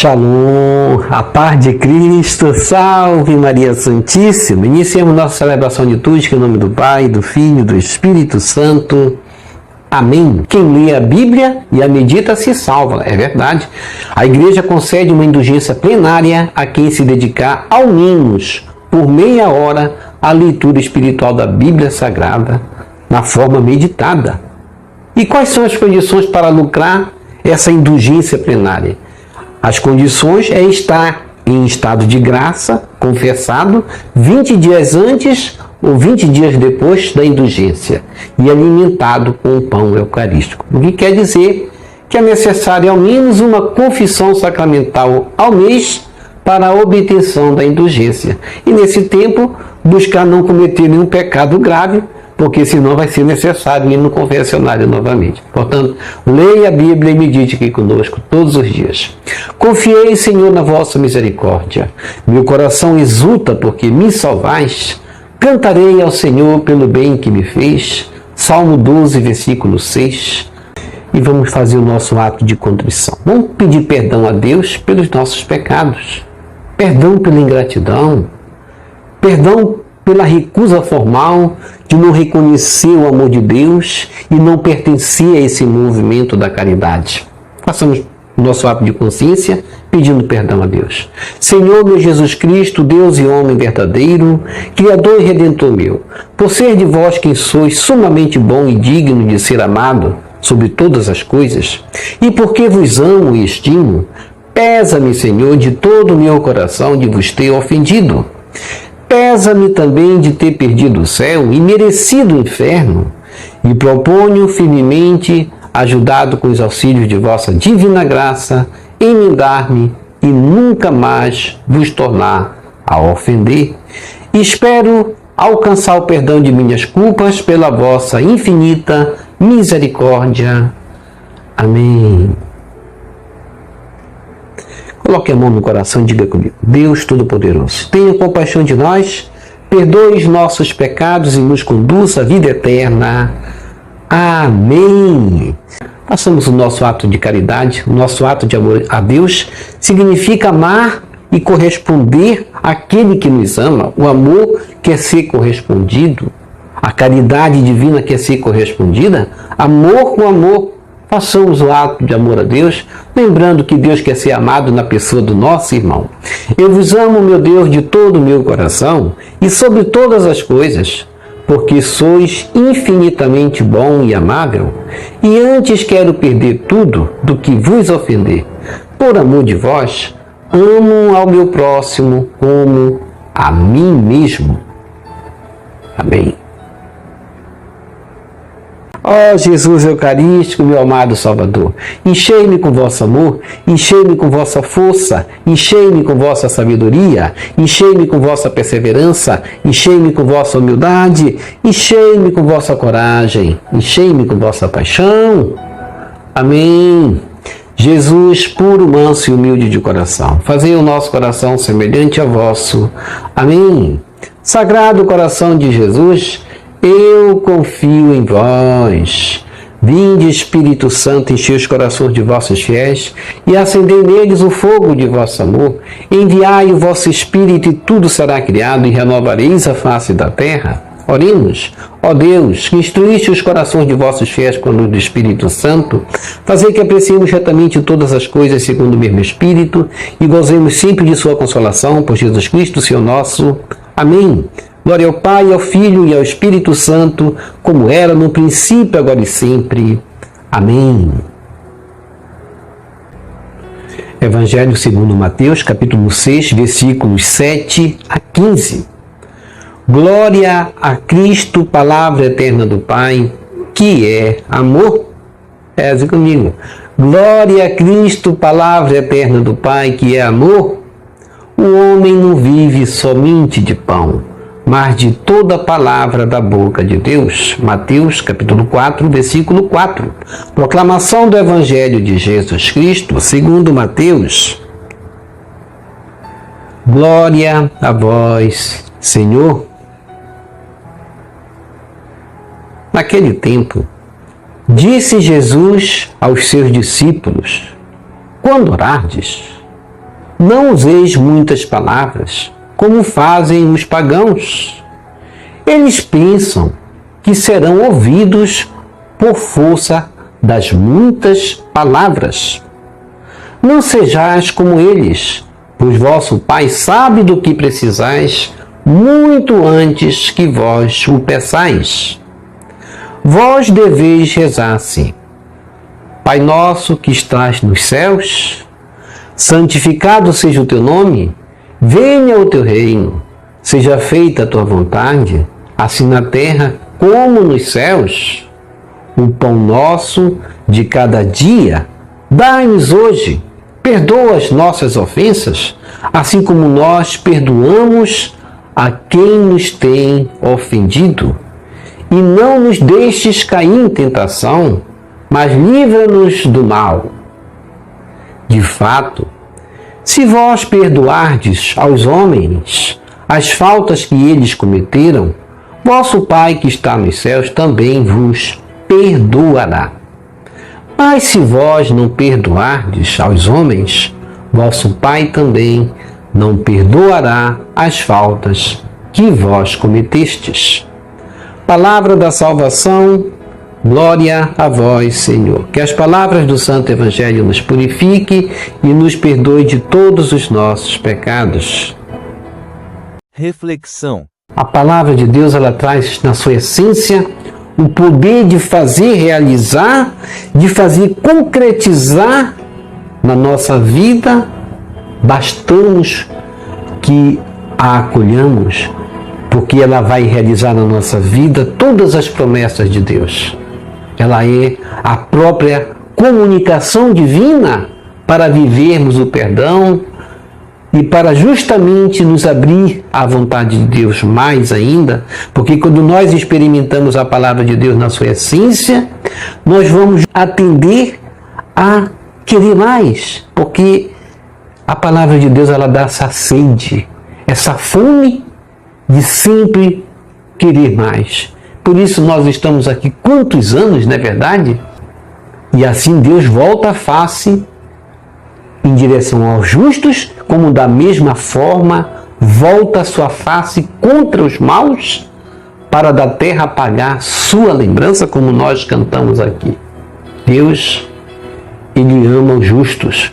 Shalom, a paz de Cristo, salve Maria Santíssima. Iniciamos nossa celebração litúrgica em nome do Pai, do Filho e do Espírito Santo. Amém. Quem lê a Bíblia e a medita se salva, é verdade. A Igreja concede uma indulgência plenária a quem se dedicar ao menos por meia hora à leitura espiritual da Bíblia Sagrada na forma meditada. E quais são as condições para lucrar essa indulgência plenária? As condições é estar em estado de graça, confessado, 20 dias antes ou 20 dias depois da indulgência e alimentado com o pão eucarístico. O que quer dizer que é necessário ao menos uma confissão sacramental ao mês para a obtenção da indulgência. E nesse tempo, buscar não cometer nenhum pecado grave, porque senão vai ser necessário ir no confessionário novamente. Portanto, leia a Bíblia e medite aqui conosco todos os dias. Confiei, Senhor, na vossa misericórdia. Meu coração exulta porque me salvais. Cantarei ao Senhor pelo bem que me fez. Salmo 12, versículo 6. E vamos fazer o nosso ato de contrição. Vamos pedir perdão a Deus pelos nossos pecados. Perdão pela ingratidão. Perdão pela recusa formal de não reconhecer o amor de Deus e não pertencer a esse movimento da caridade. Façamos o nosso ato de consciência pedindo perdão a Deus. Senhor meu Jesus Cristo, Deus e homem verdadeiro, Criador e Redentor meu, por ser de vós quem sois sumamente bom e digno de ser amado sobre todas as coisas, e porque vos amo e estimo, pesa-me, Senhor, de todo o meu coração de vos ter ofendido. Pesa-me também de ter perdido o céu e merecido o inferno, e proponho firmemente, ajudado com os auxílios de vossa divina graça, emendar-me e nunca mais vos tornar a ofender. Espero alcançar o perdão de minhas culpas pela vossa infinita misericórdia. Amém. Coloque a mão no coração e diga comigo: Deus Todo-Poderoso, tenha compaixão de nós, perdoe os nossos pecados e nos conduza à vida eterna. Amém. Façamos o nosso ato de caridade, o nosso ato de amor a Deus, significa amar e corresponder àquele que nos ama. O amor quer ser correspondido, a caridade divina quer ser correspondida. Amor com amor. Façamos o ato de amor a Deus, lembrando que Deus quer ser amado na pessoa do nosso irmão. Eu vos amo, meu Deus, de todo o meu coração e sobre todas as coisas, porque sois infinitamente bom e amável, e antes quero perder tudo do que vos ofender. Por amor de vós, amo ao meu próximo como a mim mesmo. Amém. Ó Jesus Eucarístico, meu amado Salvador, enchei-me com vosso amor, enchei-me com vossa força, enchei-me com vossa sabedoria, enchei-me com vossa perseverança, enchei-me com vossa humildade, enchei-me com vossa coragem, enchei-me com vossa paixão. Amém. Jesus, puro, manso e humilde de coração, fazei o nosso coração semelhante ao vosso. Amém. Sagrado coração de Jesus, eu confio em vós. Vinde, Espírito Santo, enchei os corações de vossos fiéis e acendei neles o fogo de vosso amor. Enviai o vosso Espírito e tudo será criado e renovareis a face da terra. Oremos. Ó Deus, que instruíste os corações de vossos fiéis com a luz do Espírito Santo, fazei que apreciemos retamente todas as coisas segundo o mesmo Espírito e gozemos sempre de sua consolação por Jesus Cristo, Senhor nosso. Amém. Glória ao Pai, ao Filho e ao Espírito Santo, como era no princípio, agora e sempre. Amém. Evangelho segundo Mateus, capítulo 6, versículos 7 a 15. Glória a Cristo, palavra eterna do Pai, que é amor. Reze comigo. Glória a Cristo, palavra eterna do Pai, que é amor. O homem não vive somente de pão, mas de toda a palavra da boca de Deus. Mateus, capítulo 4, versículo 4. Proclamação do Evangelho de Jesus Cristo, segundo Mateus. Glória a vós, Senhor. Naquele tempo, disse Jesus aos seus discípulos: quando orardes, Não useis muitas palavras, como fazem os pagãos. Eles pensam que serão ouvidos por força das muitas palavras. Não sejais como eles, pois vosso Pai sabe do que precisais muito antes que vós o peçais. Vós deveis rezar assim: Pai nosso que estás nos céus, santificado seja o teu nome, venha o teu reino, seja feita a tua vontade, assim na terra como nos céus. O pão nosso de cada dia dai-nos hoje. Perdoa as nossas ofensas, assim como nós perdoamos a quem nos tem ofendido. E não nos deixes cair em tentação, mas livra-nos do mal. De fato, se vós perdoardes aos homens as faltas que eles cometeram, vosso Pai que está nos céus também vos perdoará. Mas se vós não perdoardes aos homens, vosso Pai também não perdoará as faltas que vós cometestes. Palavra da salvação, glória a vós, Senhor. Que as palavras do Santo Evangelho nos purifique e nos perdoe de todos os nossos pecados. Reflexão. A palavra de Deus, ela traz na sua essência o poder de fazer realizar, de fazer concretizar na nossa vida. Bastamos que a acolhamos, porque ela vai realizar na nossa vida todas as promessas de Deus. Ela é a própria comunicação divina para vivermos o perdão e para justamente nos abrir à vontade de Deus mais ainda, porque quando nós experimentamos a palavra de Deus na sua essência, nós vamos atender a querer mais, porque a palavra de Deus, ela dá essa sede, essa fome de sempre querer mais. Por isso nós estamos aqui quantos anos, não é verdade? E assim Deus volta a face em direção aos justos, como da mesma forma volta a sua face contra os maus, para da terra apagar sua lembrança, como nós cantamos aqui. Deus, Ele ama os justos.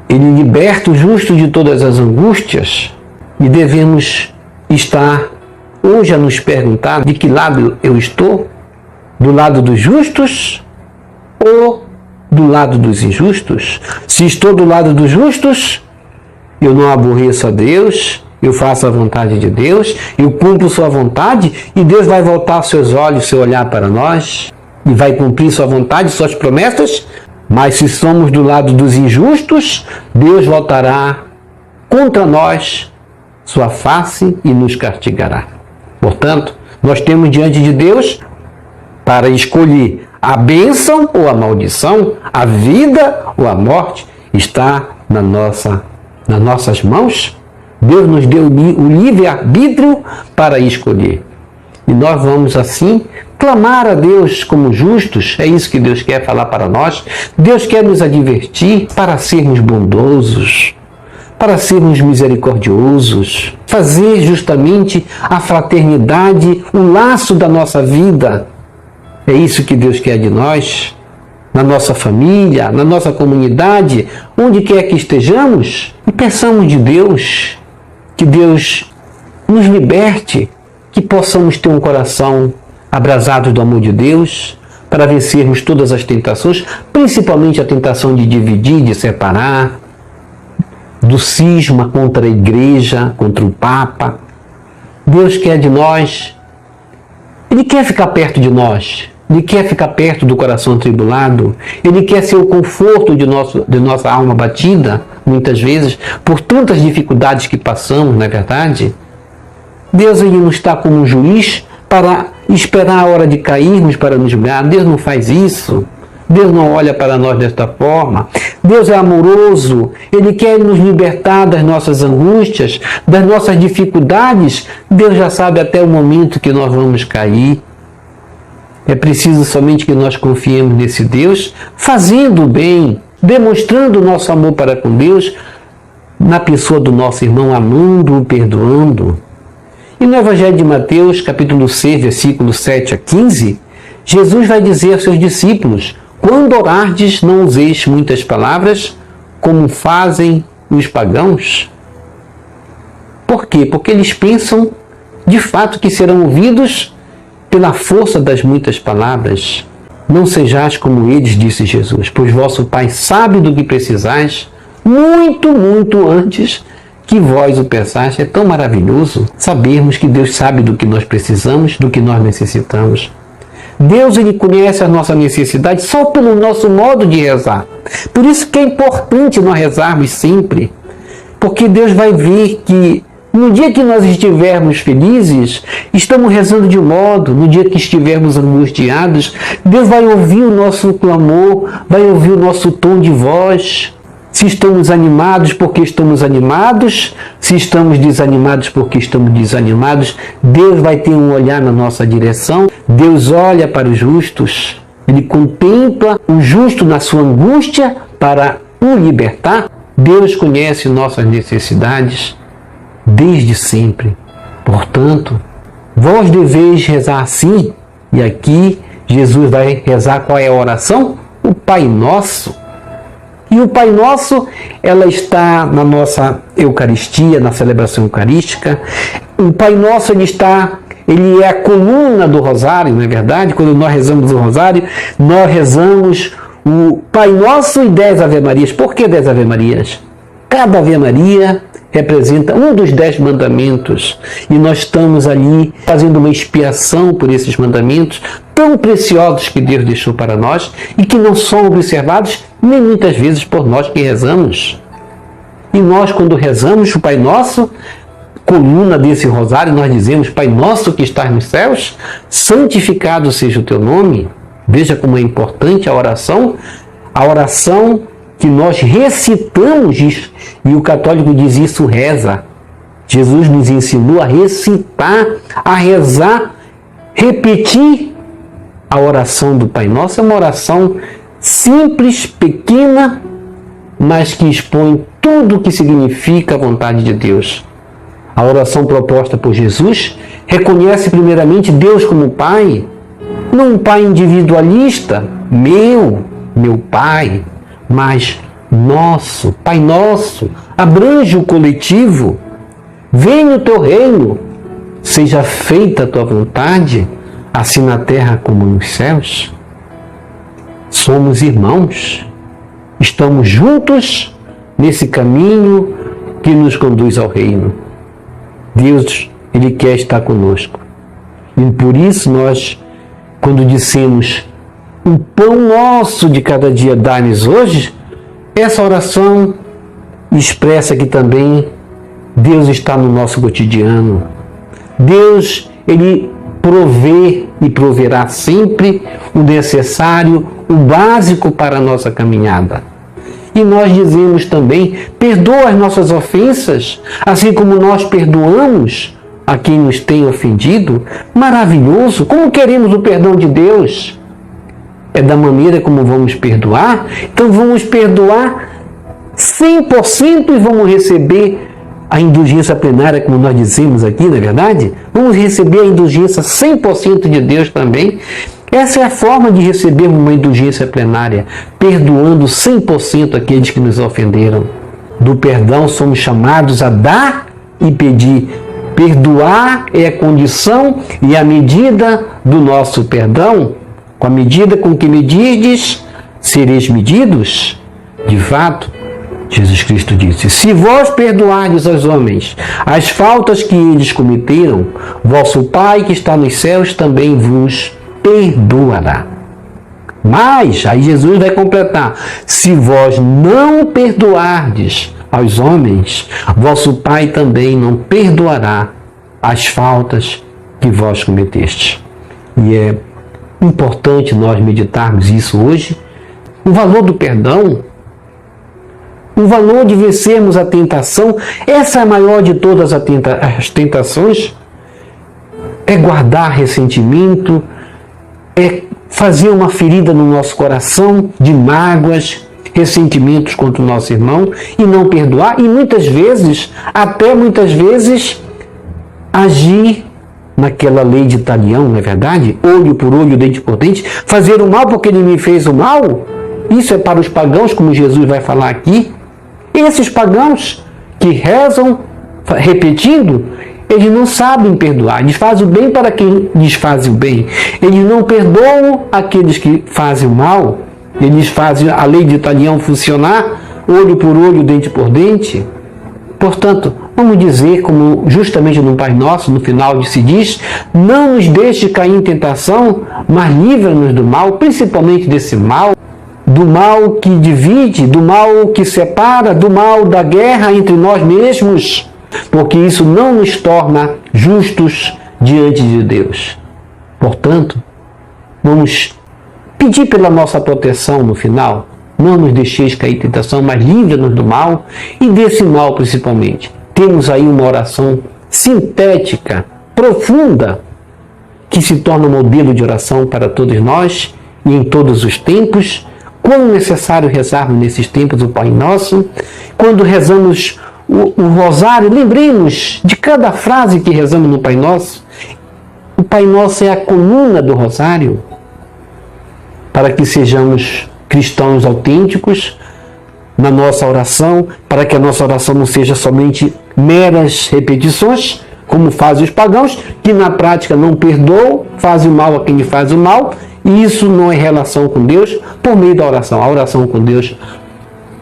Ele liberta o justo de todas as angústias, e devemos estar hoje a nos perguntar de que lado eu estou, do lado dos justos ou do lado dos injustos. Se estou do lado dos justos, eu não aborreço a Deus, eu faço a vontade de Deus, eu cumpro sua vontade, e Deus vai voltar seus olhos, seu olhar para nós, e vai cumprir sua vontade, suas promessas. Mas se somos do lado dos injustos, Deus voltará contra nós sua face e nos castigará. Portanto, nós temos diante de Deus para escolher a bênção ou a maldição, a vida ou a morte, está nas nossas mãos. Deus nos deu o livre-arbítrio para escolher. E nós vamos assim clamar a Deus como justos. É isso que Deus quer falar para nós. Deus quer nos advertir para sermos bondosos, para sermos misericordiosos, fazer justamente a fraternidade o laço da nossa vida. É isso que Deus quer de nós, na nossa família, na nossa comunidade, onde quer que estejamos. E peçamos de Deus, que Deus nos liberte, que possamos ter um coração abrasado do amor de Deus, para vencermos todas as tentações, principalmente a tentação de dividir, de separar, do cisma contra a igreja, contra o Papa. Deus quer de nós, Ele quer ficar perto de nós, Ele quer ficar perto do coração atribulado, Ele quer ser o conforto de nossa alma batida, muitas vezes, por tantas dificuldades que passamos, não é verdade? Deus, Ele não está como um juiz para esperar a hora de cairmos para nos julgar. Deus não faz isso. Deus não olha para nós desta forma. Deus é amoroso. Ele quer nos libertar das nossas angústias, das nossas dificuldades. Deus já sabe até o momento que nós vamos cair. É preciso somente que nós confiemos nesse Deus, fazendo o bem, demonstrando o nosso amor para com Deus, na pessoa do nosso irmão, amando-o, perdoando. E no Evangelho de Mateus, capítulo 6, versículos 7 a 15, Jesus vai dizer aos seus discípulos: quando orardes, não useis muitas palavras, como fazem os pagãos. Por quê? Porque eles pensam, de fato, que serão ouvidos pela força das muitas palavras. Não sejais como eles, disse Jesus, pois vosso Pai sabe do que precisais, muito, muito antes que vós o pensais. É tão maravilhoso sabermos que Deus sabe do que nós precisamos, do que nós necessitamos. Deus, Ele conhece a nossa necessidade só pelo nosso modo de rezar. Por isso que é importante nós rezarmos sempre, porque Deus vai ver que no dia que nós estivermos felizes, estamos rezando de modo, no dia que estivermos angustiados, Deus vai ouvir o nosso clamor, vai ouvir o nosso tom de voz. Se estamos animados, porque estamos animados. Se estamos desanimados, porque estamos desanimados. Deus vai ter um olhar na nossa direção. Deus olha para os justos. Ele contempla o justo na sua angústia para o libertar. Deus conhece nossas necessidades desde sempre. Portanto, vós deveis rezar assim. E aqui Jesus vai rezar qual é a oração? O Pai Nosso. E o Pai Nosso, ela está na nossa Eucaristia, na celebração eucarística. O Pai Nosso, ele é a coluna do Rosário, não é verdade? Quando nós rezamos o Rosário, nós rezamos o Pai Nosso e 10 Ave-Marias. Por que 10 Ave-Marias? Cada Ave Maria representa um dos 10 mandamentos. E nós estamos ali fazendo uma expiação por esses mandamentos tão preciosos que Deus deixou para nós e que não são observados nem muitas vezes por nós que rezamos. E nós, quando rezamos o Pai Nosso, coluna desse rosário, nós dizemos: Pai Nosso que estás nos céus, santificado seja o teu nome. Veja como é importante a oração que nós recitamos isso. E o católico diz isso, reza. Jesus nos ensinou a recitar, a rezar, repetir a oração do Pai Nosso. É uma oração simples, pequena, mas que expõe tudo o que significa a vontade de Deus. A oração proposta por Jesus reconhece primeiramente Deus como Pai, não um Pai individualista, meu Pai, mas nosso, Pai Nosso, abrange o coletivo. Venha o teu reino, seja feita a tua vontade, assim na terra como nos céus. Somos irmãos, estamos juntos nesse caminho que nos conduz ao reino. Deus, Ele quer estar conosco. E por isso nós, quando dissemos: o pão nosso de cada dia dá-nos hoje, essa oração expressa que também Deus está no nosso cotidiano. Deus, Ele provê e proverá sempre o necessário, o básico para a nossa caminhada. E nós dizemos também: perdoa as nossas ofensas, assim como nós perdoamos a quem nos tem ofendido. Maravilhoso! Como queremos o perdão de Deus? É da maneira como vamos perdoar? Então vamos perdoar 100% e vamos receber a indulgência plenária, como nós dizemos aqui, não é verdade? Vamos receber a indulgência 100% de Deus também. Essa é a forma de receber uma indulgência plenária, perdoando 100% aqueles que nos ofenderam. Do perdão somos chamados a dar e pedir. Perdoar é a condição e a medida do nosso perdão. Com a medida com que medirdes, sereis medidos. De fato, Jesus Cristo disse: se vós perdoardes aos homens as faltas que eles cometeram, vosso Pai que está nos céus também vos perdoará. Mas, aí Jesus vai completar: se vós não perdoardes aos homens, vosso Pai também não perdoará as faltas que vós cometestes. E é importante nós meditarmos isso hoje, o valor do perdão, o valor de vencermos a tentação. Essa é a maior de todas as tentações, é guardar ressentimento, é fazer uma ferida no nosso coração de mágoas, ressentimentos contra o nosso irmão e não perdoar, e muitas vezes, agir naquela lei de Talião, não é verdade? Olho por olho, dente por dente, fazer o mal porque ele me fez o mal. Isso é para os pagãos, como Jesus vai falar aqui. Esses pagãos que rezam repetindo, eles não sabem perdoar. Eles fazem o bem para quem lhes faz o bem. Eles não perdoam aqueles que fazem o mal. Eles fazem a lei de Talião funcionar, olho por olho, dente por dente. Portanto, vamos dizer, como justamente no Pai Nosso, no final se diz, não nos deixe cair em tentação, mas livra-nos do mal, principalmente desse mal, do mal que divide, do mal que separa, do mal da guerra entre nós mesmos, porque isso não nos torna justos diante de Deus. Portanto, vamos pedir pela nossa proteção no final. Não nos deixeis cair em tentação, mas livra-nos do mal e desse mal principalmente. Temos aí uma oração sintética, profunda, que se torna modelo de oração para todos nós e em todos os tempos. Quando necessário rezarmos nesses tempos o Pai Nosso, quando rezamos o rosário, lembremos de cada frase que rezamos no Pai Nosso. O Pai Nosso é a coluna do rosário, para que sejamos cristãos autênticos na nossa oração, para que a nossa oração não seja somente meras repetições, como fazem os pagãos, que na prática não perdoam, fazem o mal a quem lhe faz o mal, e isso não é relação com Deus por meio da oração. A oração com Deus,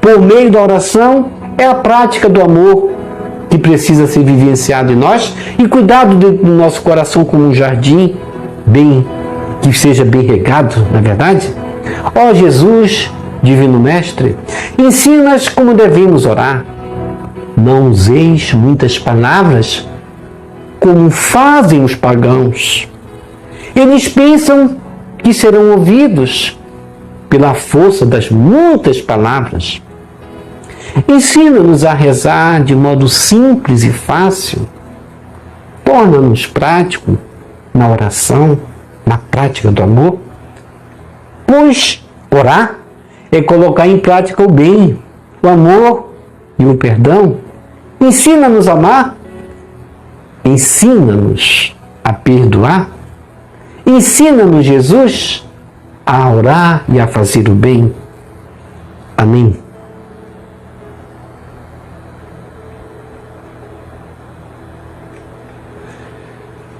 por meio da oração, é a prática do amor que precisa ser vivenciado em nós, e cuidado do nosso coração como um jardim, que seja bem regado, não é verdade? Ó Jesus, Divino Mestre, ensina-nos como devemos orar. Não useis muitas palavras, como fazem os pagãos. Eles pensam que serão ouvidos pela força das muitas palavras. Ensina-nos a rezar de modo simples e fácil. Torna-nos prático na oração, na prática do amor. Pois orar é colocar em prática o bem, o amor e o perdão. Ensina-nos a amar. Ensina-nos a perdoar. Ensina-nos, Jesus, a orar e a fazer o bem. Amém.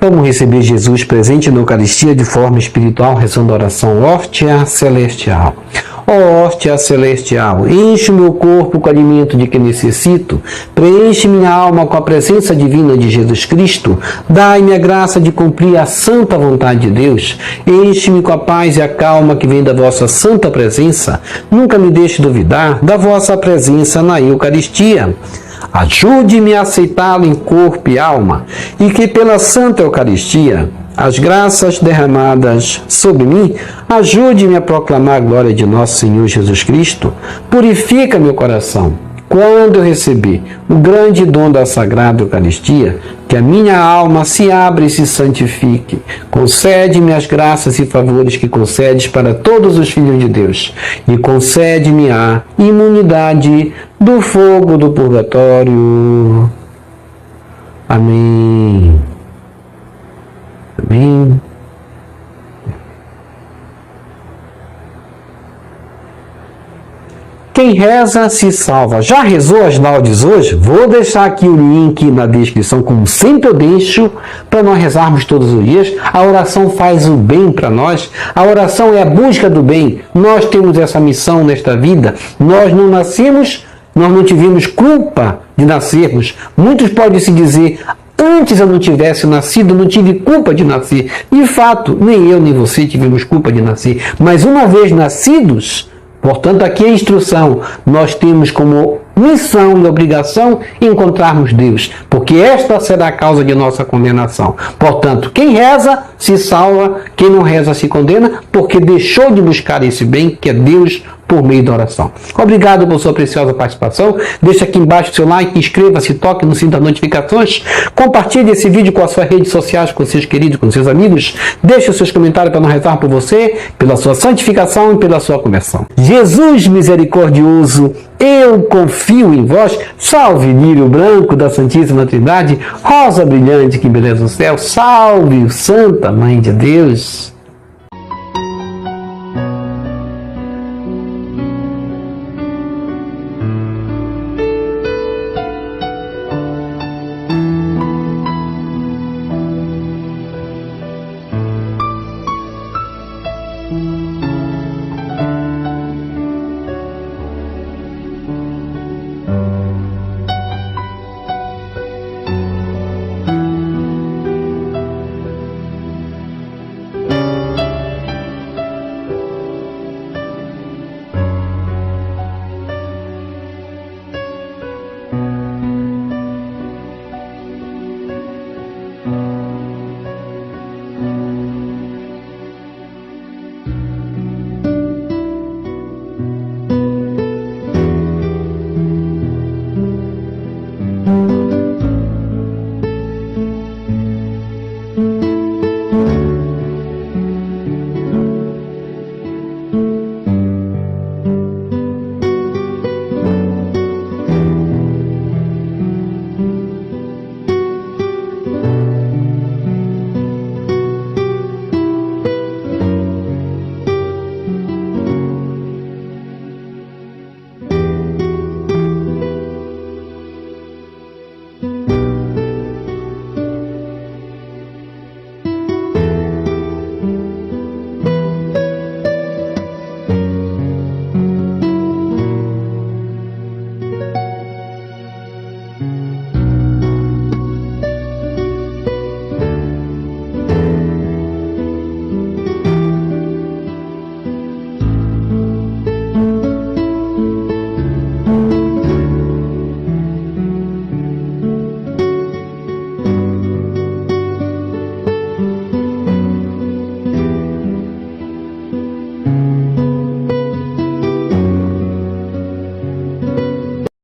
Vamos receber Jesus presente na Eucaristia de forma espiritual, rezando a oração Hóstia Celestial. Ó hóstia celestial, enche o meu corpo com o alimento de que necessito, preenche minha alma com a presença divina de Jesus Cristo, dai-me a graça de cumprir a santa vontade de Deus, enche-me com a paz e a calma que vem da vossa santa presença, nunca me deixe duvidar da vossa presença na Eucaristia. Ajude-me a aceitá-lo em corpo e alma, e que pela Santa Eucaristia, as graças derramadas sobre mim, ajude-me a proclamar a glória de nosso Senhor Jesus Cristo. Purifica meu coração. Quando eu receber o grande dom da Sagrada Eucaristia, que a minha alma se abra e se santifique. Concede-me as graças e favores que concedes para todos os filhos de Deus, e concede-me a imunidade do fogo do purgatório. Amém. Amém. Quem reza se salva. Já rezou as laudes hoje? Vou deixar aqui o link na descrição, como sempre eu deixo, para nós rezarmos todos os dias. A oração faz o bem para nós. A oração é a busca do bem. Nós temos essa missão nesta vida. Nós não nascemos, nós não tivemos culpa de nascermos. Muitos podem se dizer: antes eu não tivesse nascido, não tive culpa de nascer. De fato, nem eu nem você tivemos culpa de nascer. Mas uma vez nascidos, portanto, aqui é a instrução. Nós temos como missão e obrigação encontrarmos Deus, porque esta será a causa de nossa condenação. Portanto, quem reza se salva, quem não reza se condena, porque deixou de buscar esse bem que é Deus por meio da oração. Obrigado por sua preciosa participação. Deixa aqui embaixo o seu like, inscreva-se, toque no sininho das notificações, compartilhe esse vídeo com as suas redes sociais, com seus queridos, com seus amigos. Deixe os seus comentários para nós rezar por você, pela sua santificação e pela sua conversão. Jesus misericordioso, eu confio em vós. Salve, lírio branco da Santíssima Trindade, rosa brilhante que embeleza o céu. Salve, Santa Mãe de Deus.